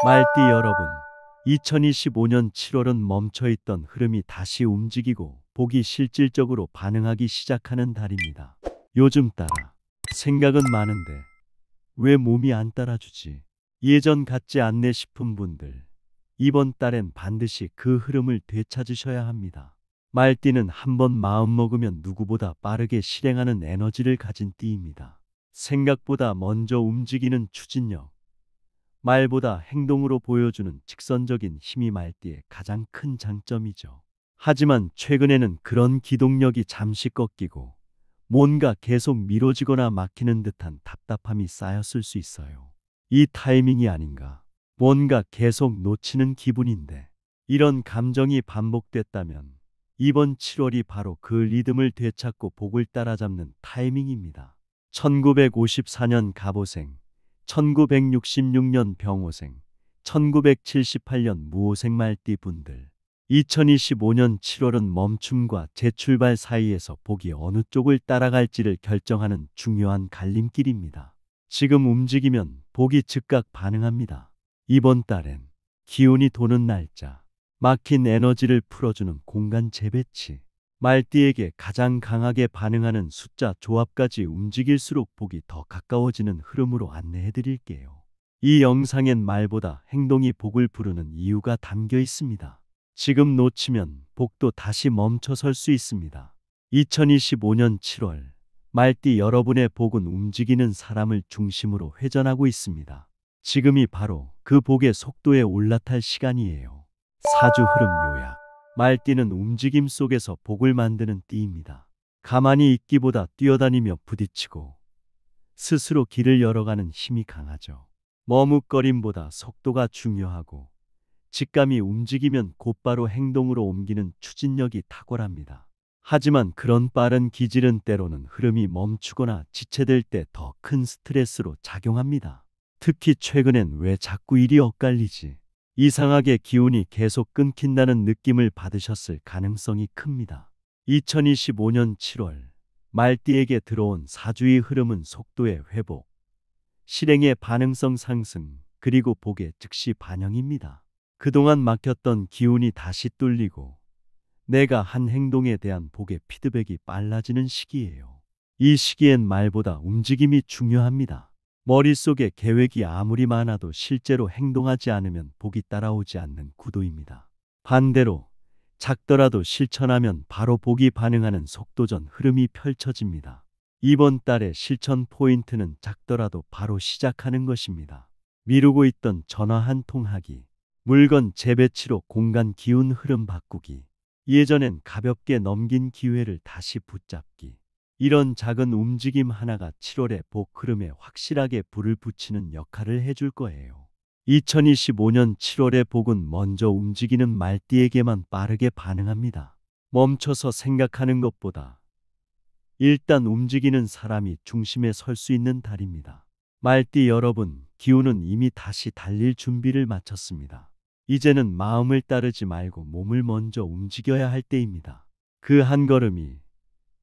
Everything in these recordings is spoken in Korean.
말띠 여러분, 2025년 7월은 멈춰있던 흐름이 다시 움직이고 복이 실질적으로 반응하기 시작하는 달입니다. 요즘 따라 생각은 많은데 왜 몸이 안 따라주지? 예전 같지 않네 싶은 분들, 이번 달엔 반드시 그 흐름을 되찾으셔야 합니다. 말띠는 한번 마음먹으면 누구보다 빠르게 실행하는 에너지를 가진 띠입니다. 생각보다 먼저 움직이는 추진력, 말보다 행동으로 보여주는 직선적인 힘이 말띠의 가장 큰 장점이죠. 하지만 최근에는 그런 기동력이 잠시 꺾이고 뭔가 계속 미뤄지거나 막히는 듯한 답답함이 쌓였을 수 있어요. 이 타이밍이 아닌가. 뭔가 계속 놓치는 기분인데, 이런 감정이 반복됐다면 이번 7월이 바로 그 리듬을 되찾고 복을 따라잡는 타이밍입니다. 1954년 갑오생, 1966년 병오생, 1978년 무오생 말띠 분들. 2025년 7월은 멈춤과 재출발 사이에서 복이 어느 쪽을 따라갈지를 결정하는 중요한 갈림길입니다. 지금 움직이면 복이 즉각 반응합니다. 이번 달엔 기운이 도는 날짜, 막힌 에너지를 풀어주는 공간 재배치, 말띠에게 가장 강하게 반응하는 숫자 조합까지 움직일수록 복이 더 가까워지는 흐름으로 안내해 드릴게요. 이 영상엔 말보다 행동이 복을 부르는 이유가 담겨 있습니다. 지금 놓치면 복도 다시 멈춰설 수 있습니다. 2025년 7월, 말띠 여러분의 복은 움직이는 사람을 중심으로 회전하고 있습니다. 지금이 바로 그 복의 속도에 올라탈 시간이에요. 사주 흐름 요약. 말띠는 움직임 속에서 복을 만드는 띠입니다. 가만히 있기보다 뛰어다니며 부딪히고 스스로 길을 열어가는 힘이 강하죠. 머뭇거림보다 속도가 중요하고, 직감이 움직이면 곧바로 행동으로 옮기는 추진력이 탁월합니다. 하지만 그런 빠른 기질은 때로는 흐름이 멈추거나 지체될 때 더 큰 스트레스로 작용합니다. 특히 최근엔 왜 자꾸 일이 엇갈리지? 이상하게 기운이 계속 끊긴다는 느낌을 받으셨을 가능성이 큽니다. 2025년 7월, 말띠에게 들어온 사주의 흐름은 속도의 회복, 실행의 반응성 상승, 그리고 복의 즉시 반영입니다. 그동안 막혔던 기운이 다시 뚫리고 내가 한 행동에 대한 복의 피드백이 빨라지는 시기예요. 이 시기엔 말보다 움직임이 중요합니다. 머릿속에 계획이 아무리 많아도 실제로 행동하지 않으면 복이 따라오지 않는 구도입니다. 반대로 작더라도 실천하면 바로 복이 반응하는 속도전 흐름이 펼쳐집니다. 이번 달의 실천 포인트는 작더라도 바로 시작하는 것입니다. 미루고 있던 전화 한 통 하기, 물건 재배치로 공간 기운 흐름 바꾸기, 예전엔 가볍게 넘긴 기회를 다시 붙잡기. 이런 작은 움직임 하나가 7월의 복 흐름에 확실하게 불을 붙이는 역할을 해줄 거예요. 2025년 7월의 복은 먼저 움직이는 말띠에게만 빠르게 반응합니다. 멈춰서 생각하는 것보다 일단 움직이는 사람이 중심에 설 수 있는 달입니다. 말띠 여러분, 기운은 이미 다시 달릴 준비를 마쳤습니다. 이제는 마음을 따르지 말고 몸을 먼저 움직여야 할 때입니다. 그 한 걸음이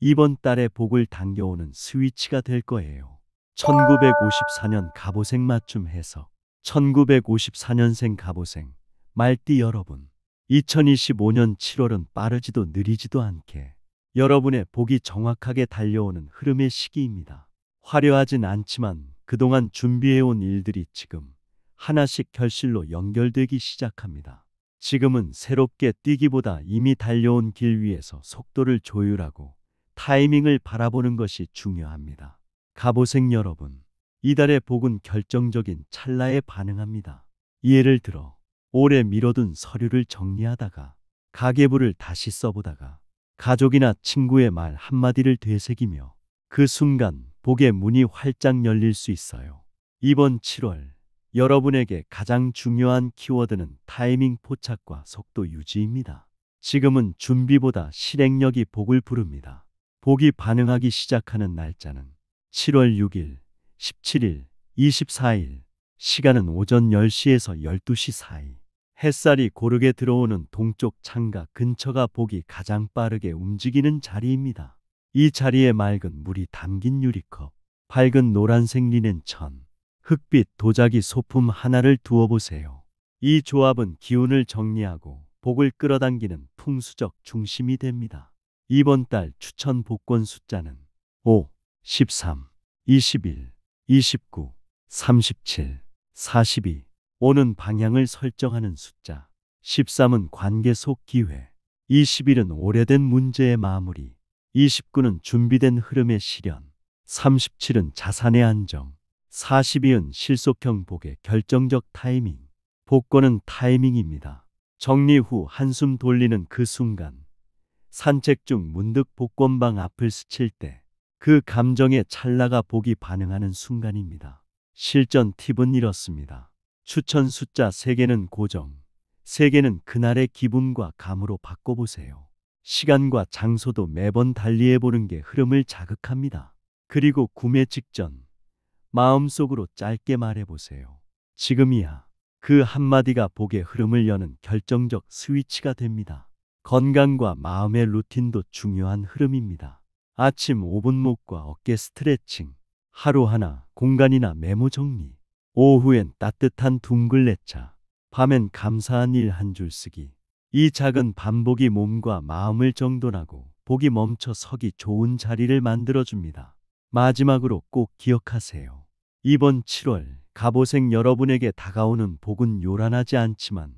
이번 달의 복을 당겨오는 스위치가 될 거예요. 1954년 갑오생 맞춤 해석. 1954년생 갑오생, 말띠 여러분. 2025년 7월은 빠르지도 느리지도 않게 여러분의 복이 정확하게 달려오는 흐름의 시기입니다. 화려하진 않지만 그동안 준비해온 일들이 지금 하나씩 결실로 연결되기 시작합니다. 지금은 새롭게 뛰기보다 이미 달려온 길 위에서 속도를 조율하고 타이밍을 바라보는 것이 중요합니다. 갑오생 여러분, 이달의 복은 결정적인 찰나에 반응합니다. 예를 들어 오래 미뤄둔 서류를 정리하다가, 가계부를 다시 써보다가, 가족이나 친구의 말 한마디를 되새기며 그 순간 복의 문이 활짝 열릴 수 있어요. 이번 7월 여러분에게 가장 중요한 키워드는 타이밍 포착과 속도 유지입니다. 지금은 준비보다 실행력이 복을 부릅니다. 복이 반응하기 시작하는 날짜는 7월 6일, 17일, 24일, 시간은 오전 10시에서 12시 사이. 햇살이 고르게 들어오는 동쪽 창가 근처가 복이 가장 빠르게 움직이는 자리입니다. 이 자리에 맑은 물이 담긴 유리컵, 밝은 노란색 리넨 천, 흑빛 도자기 소품 하나를 두어보세요. 이 조합은 기운을 정리하고 복을 끌어당기는 풍수적 중심이 됩니다. 이번 달 추천 복권 숫자는 5, 13, 21, 29, 37, 42. 5는 방향을 설정하는 숫자. 13은 관계 속 기회. 21은 오래된 문제의 마무리. 29는 준비된 흐름의 실현. 37은 자산의 안정. 42은 실속형 복의 결정적 타이밍. 복권은 타이밍입니다. 정리 후 한숨 돌리는 그 순간, 산책 중 문득 복권방 앞을 스칠 때, 그 감정의 찰나가 복이 반응하는 순간입니다. 실전 팁은 이렇습니다. 추천 숫자 3개는 고정, 3개는 그날의 기분과 감으로 바꿔보세요. 시간과 장소도 매번 달리해보는 게 흐름을 자극합니다. 그리고 구매 직전, 마음속으로 짧게 말해보세요. 지금이야. 그 한마디가 복의 흐름을 여는 결정적 스위치가 됩니다. 건강과 마음의 루틴도 중요한 흐름입니다. 아침 5분 목과 어깨 스트레칭, 하루 하나 공간이나 메모 정리, 오후엔 따뜻한 둥글레차, 밤엔 감사한 일 한 줄 쓰기. 이 작은 반복이 몸과 마음을 정돈하고 복이 멈춰 서기 좋은 자리를 만들어줍니다. 마지막으로 꼭 기억하세요. 이번 7월 갑오생 여러분에게 다가오는 복은 요란하지 않지만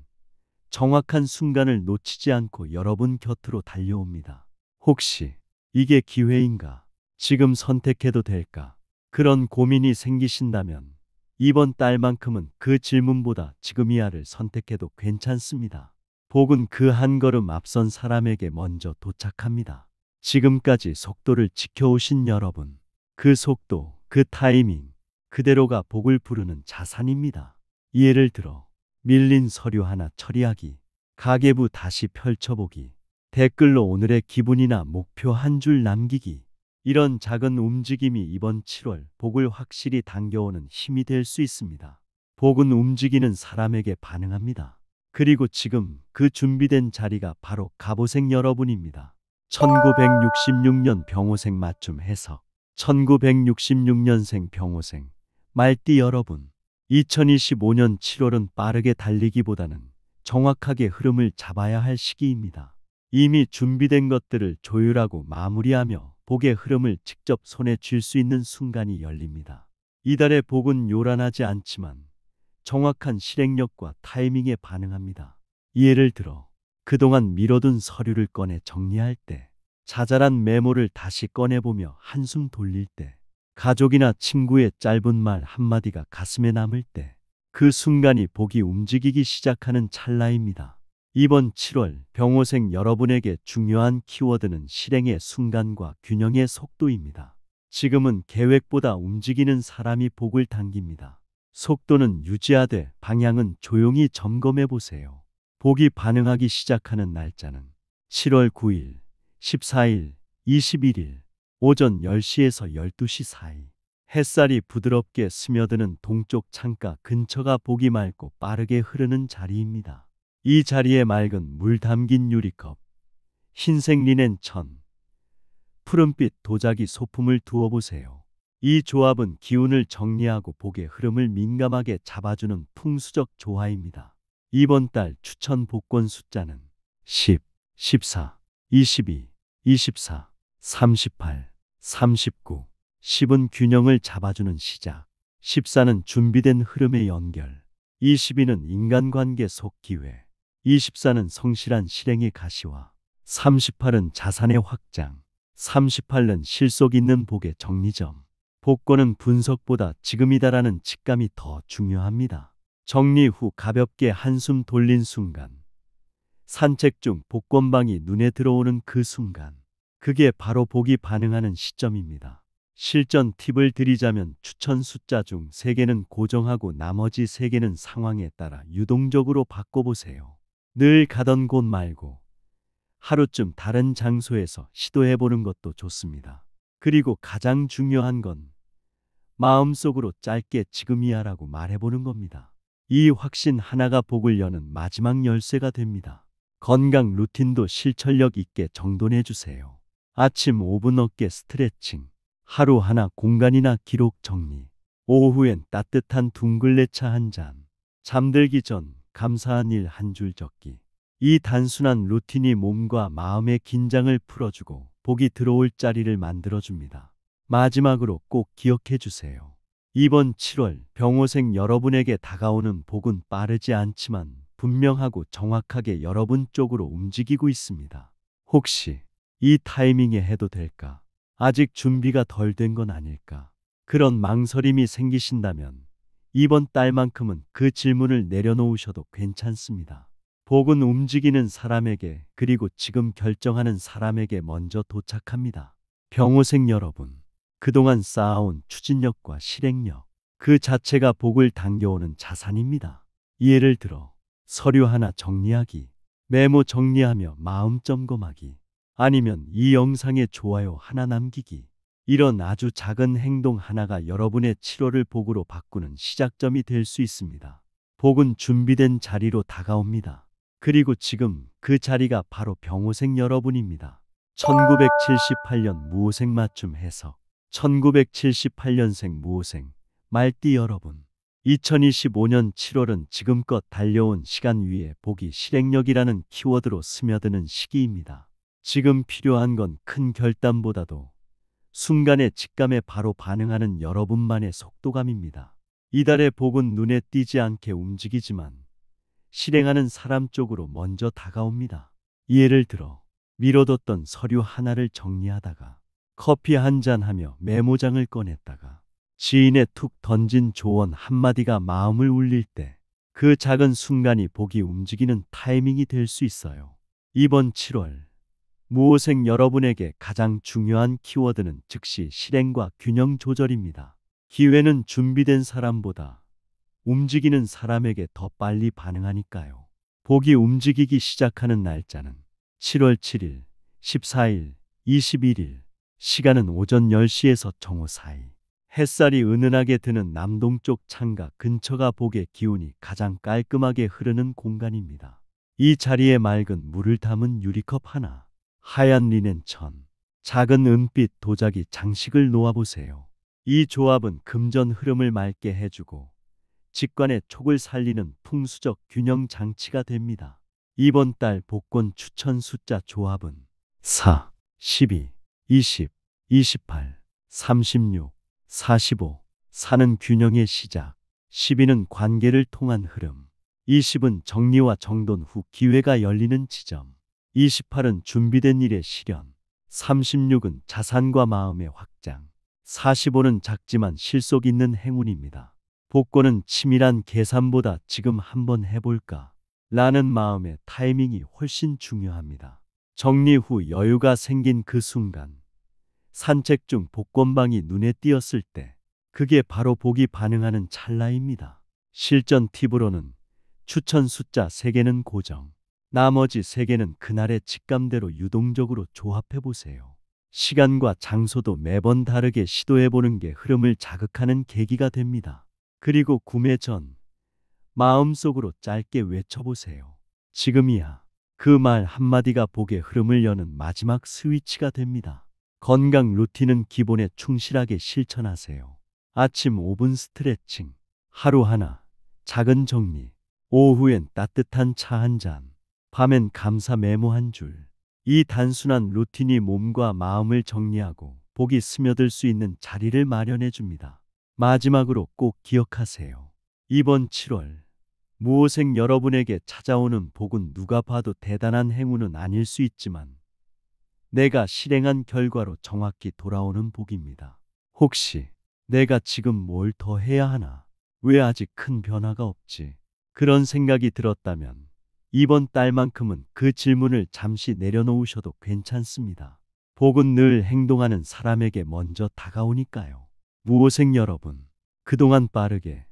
정확한 순간을 놓치지 않고 여러분 곁으로 달려옵니다. 혹시 이게 기회인가? 지금 선택해도 될까? 그런 고민이 생기신다면 이번 달만큼은 그 질문보다 지금이야를 선택해도 괜찮습니다. 복은 그 한 걸음 앞선 사람에게 먼저 도착합니다. 지금까지 속도를 지켜오신 여러분, 그 속도, 그 타이밍, 그대로가 복을 부르는 자산입니다. 예를 들어 밀린 서류 하나 처리하기, 가계부 다시 펼쳐보기, 댓글로 오늘의 기분이나 목표 한 줄 남기기. 이런 작은 움직임이 이번 7월 복을 확실히 당겨오는 힘이 될 수 있습니다. 복은 움직이는 사람에게 반응합니다. 그리고 지금 그 준비된 자리가 바로 갑오생 여러분입니다. 1966년 병오생 맞춤 해석. 1966년생 병오생 말띠 여러분, 2025년 7월은 빠르게 달리기보다는 정확하게 흐름을 잡아야 할 시기입니다. 이미 준비된 것들을 조율하고 마무리하며 복의 흐름을 직접 손에 쥘 수 있는 순간이 열립니다. 이달의 복은 요란하지 않지만 정확한 실행력과 타이밍에 반응합니다. 예를 들어 그동안 미뤄둔 서류를 꺼내 정리할 때, 자잘한 메모를 다시 꺼내보며 한숨 돌릴 때, 가족이나 친구의 짧은 말 한마디가 가슴에 남을 때, 그 순간이 복이 움직이기 시작하는 찰나입니다. 이번 7월 병오생 여러분에게 중요한 키워드는 실행의 순간과 균형의 속도입니다. 지금은 계획보다 움직이는 사람이 복을 당깁니다. 속도는 유지하되 방향은 조용히 점검해 보세요. 복이 반응하기 시작하는 날짜는 7월 9일, 14일, 21일, 오전 10시에서 12시 사이. 햇살이 부드럽게 스며드는 동쪽 창가 근처가 복이 맑고 빠르게 흐르는 자리입니다. 이 자리에 맑은 물 담긴 유리컵, 흰색 리넨 천, 푸른빛 도자기 소품을 두어보세요. 이 조합은 기운을 정리하고 복의 흐름을 민감하게 잡아주는 풍수적 조화입니다. 이번 달 추천 복권 숫자는 10, 14, 22, 24, 38, 39. 10은 균형을 잡아주는 시작, 14는 준비된 흐름의 연결, 22는 인간관계 속 기회, 24는 성실한 실행의 가시화, 38은 자산의 확장, 38은 실속 있는 복의 정리점. 복권은 분석보다 지금이다라는 직감이 더 중요합니다. 정리 후 가볍게 한숨 돌린 순간, 산책 중 복권방이 눈에 들어오는 그 순간, 그게 바로 복이 반응하는 시점입니다. 실전 팁을 드리자면 추천 숫자 중 3개는 고정하고 나머지 3개는 상황에 따라 유동적으로 바꿔보세요. 늘 가던 곳 말고 하루쯤 다른 장소에서 시도해보는 것도 좋습니다. 그리고 가장 중요한 건 마음속으로 짧게 지금이야라고 말해보는 겁니다. 이 확신 하나가 복을 여는 마지막 열쇠가 됩니다. 건강 루틴도 실천력 있게 정돈해주세요. 아침 5분 어깨 스트레칭, 하루 하나 공간이나 기록 정리, 오후엔 따뜻한 둥글레차 한 잔, 잠들기 전 감사한 일 한 줄 적기. 이 단순한 루틴이 몸과 마음의 긴장을 풀어주고 복이 들어올 자리를 만들어줍니다. 마지막으로 꼭 기억해 주세요. 이번 7월 병호생 여러분에게 다가오는 복은 빠르지 않지만 분명하고 정확하게 여러분 쪽으로 움직이고 있습니다. 혹시 이 타이밍에 해도 될까? 아직 준비가 덜 된 건 아닐까? 그런 망설임이 생기신다면 이번 달만큼은 그 질문을 내려놓으셔도 괜찮습니다. 복은 움직이는 사람에게, 그리고 지금 결정하는 사람에게 먼저 도착합니다. 병호생 여러분, 그동안 쌓아온 추진력과 실행력, 그 자체가 복을 당겨오는 자산입니다. 예를 들어 서류 하나 정리하기, 메모 정리하며 마음 점검하기, 아니면 이 영상에 좋아요 하나 남기기. 이런 아주 작은 행동 하나가 여러분의 7월을 복으로 바꾸는 시작점이 될 수 있습니다. 복은 준비된 자리로 다가옵니다. 그리고 지금 그 자리가 바로 병호생 여러분입니다. 1978년 무호생 맞춤 해석. 1978년생 무호생 말띠 여러분, 2025년 7월은 지금껏 달려온 시간 위에 복이 실행력이라는 키워드로 스며드는 시기입니다. 지금 필요한 건 큰 결단보다도 순간의 직감에 바로 반응하는 여러분만의 속도감입니다. 이달의 복은 눈에 띄지 않게 움직이지만 실행하는 사람 쪽으로 먼저 다가옵니다. 예를 들어 미뤄뒀던 서류 하나를 정리하다가, 커피 한잔 하며 메모장을 꺼냈다가, 지인의 툭 던진 조언 한마디가 마음을 울릴 때, 그 작은 순간이 복이 움직이는 타이밍이 될 수 있어요. 이번 7월 무호생 여러분에게 가장 중요한 키워드는 즉시 실행과 균형 조절입니다. 기회는 준비된 사람보다 움직이는 사람에게 더 빨리 반응하니까요. 복이 움직이기 시작하는 날짜는 7월 7일, 14일, 21일. 시간은 오전 10시에서 정오 사이. 햇살이 은은하게 드는 남동쪽 창가 근처가 복의 기운이 가장 깔끔하게 흐르는 공간입니다. 이 자리에 맑은 물을 담은 유리컵 하나, 하얀 리넨 천, 작은 은빛 도자기 장식을 놓아보세요. 이 조합은 금전 흐름을 맑게 해주고 직관의 촉을 살리는 풍수적 균형 장치가 됩니다. 이번 달 복권 추천 숫자 조합은 4, 12, 20, 28, 36, 45. 4는 균형의 시작, 12는 관계를 통한 흐름, 20은 정리와 정돈 후 기회가 열리는 지점, 28은 준비된 일의 실현, 36은 자산과 마음의 확장, 45는 작지만 실속 있는 행운입니다. 복권은 치밀한 계산보다 지금 한번 해볼까 라는 마음의 타이밍이 훨씬 중요합니다. 정리 후 여유가 생긴 그 순간, 산책 중 복권방이 눈에 띄었을 때, 그게 바로 복이 반응하는 찰나입니다. 실전 팁으로는 추천 숫자 3개는 고정, 나머지 3개는 그날의 직감대로 유동적으로 조합해 보세요. 시간과 장소도 매번 다르게 시도해 보는 게 흐름을 자극하는 계기가 됩니다. 그리고 구매 전 마음속으로 짧게 외쳐보세요. 지금이야. 그 말 한마디가 복의 흐름을 여는 마지막 스위치가 됩니다. 건강 루틴은 기본에 충실하게 실천하세요. 아침 5분 스트레칭, 하루 하나 작은 정리, 오후엔 따뜻한 차 한 잔, 밤엔 감사 메모 한 줄. 이 단순한 루틴이 몸과 마음을 정리하고 복이 스며들 수 있는 자리를 마련해 줍니다. 마지막으로 꼭 기억하세요. 이번 7월 무호생 여러분에게 찾아오는 복은 누가 봐도 대단한 행운은 아닐 수 있지만 내가 실행한 결과로 정확히 돌아오는 복입니다. 혹시 내가 지금 뭘 더 해야 하나? 왜 아직 큰 변화가 없지? 그런 생각이 들었다면 이번 달만큼은 그 질문을 잠시 내려놓으셔도 괜찮습니다. 복은 늘 행동하는 사람에게 먼저 다가오니까요. 무호생 여러분, 그동안 빠르게,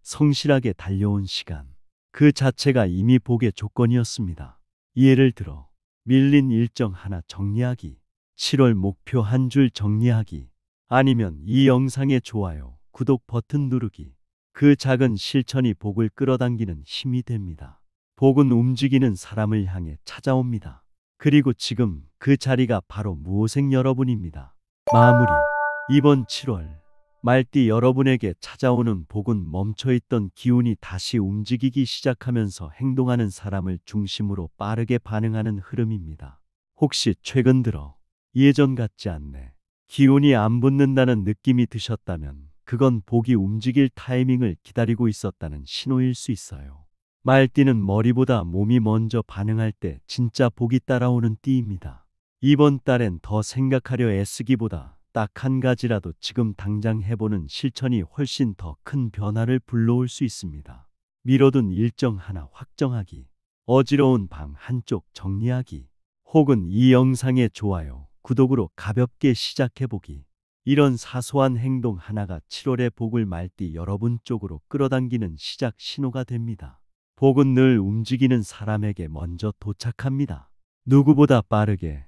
성실하게 달려온 시간, 그 자체가 이미 복의 조건이었습니다. 예를 들어 밀린 일정 하나 정리하기, 7월 목표 한 줄 정리하기, 아니면 이 영상에 좋아요, 구독 버튼 누르기. 그 작은 실천이 복을 끌어당기는 힘이 됩니다. 복은 움직이는 사람을 향해 찾아옵니다. 그리고 지금 그 자리가 바로 무호생 여러분입니다. 마무리. 이번 7월 말띠 여러분에게 찾아오는 복은 멈춰있던 기운이 다시 움직이기 시작하면서 행동하는 사람을 중심으로 빠르게 반응하는 흐름입니다. 혹시 최근 들어 예전 같지 않네, 기운이 안 붙는다는 느낌이 드셨다면 그건 복이 움직일 타이밍을 기다리고 있었다는 신호일 수 있어요. 말띠는 머리보다 몸이 먼저 반응할 때 진짜 복이 따라오는 띠입니다. 이번 달엔 더 생각하려 애쓰기보다 딱 한 가지라도 지금 당장 해보는 실천이 훨씬 더 큰 변화를 불러올 수 있습니다. 미뤄둔 일정 하나 확정하기, 어지러운 방 한쪽 정리하기, 혹은 이 영상의 좋아요, 구독으로 가볍게 시작해보기. 이런 사소한 행동 하나가 7월의 복을 말띠 여러분 쪽으로 끌어당기는 시작 신호가 됩니다. 복은 늘 움직이는 사람에게 먼저 도착합니다. 누구보다 빠르게,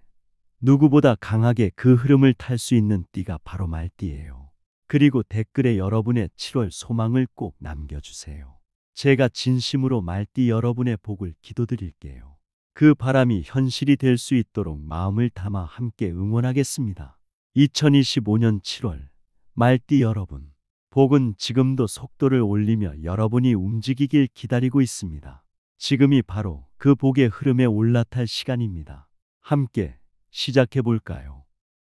누구보다 강하게 그 흐름을 탈 수 있는 띠가 바로 말띠예요. 그리고 댓글에 여러분의 7월 소망을 꼭 남겨주세요. 제가 진심으로 말띠 여러분의 복을 기도드릴게요. 그 바람이 현실이 될 수 있도록 마음을 담아 함께 응원하겠습니다. 2025년 7월, 말띠 여러분, 복은 지금도 속도를 올리며 여러분이 움직이길 기다리고 있습니다. 지금이 바로 그 복의 흐름에 올라탈 시간입니다. 함께 시작해 볼까요?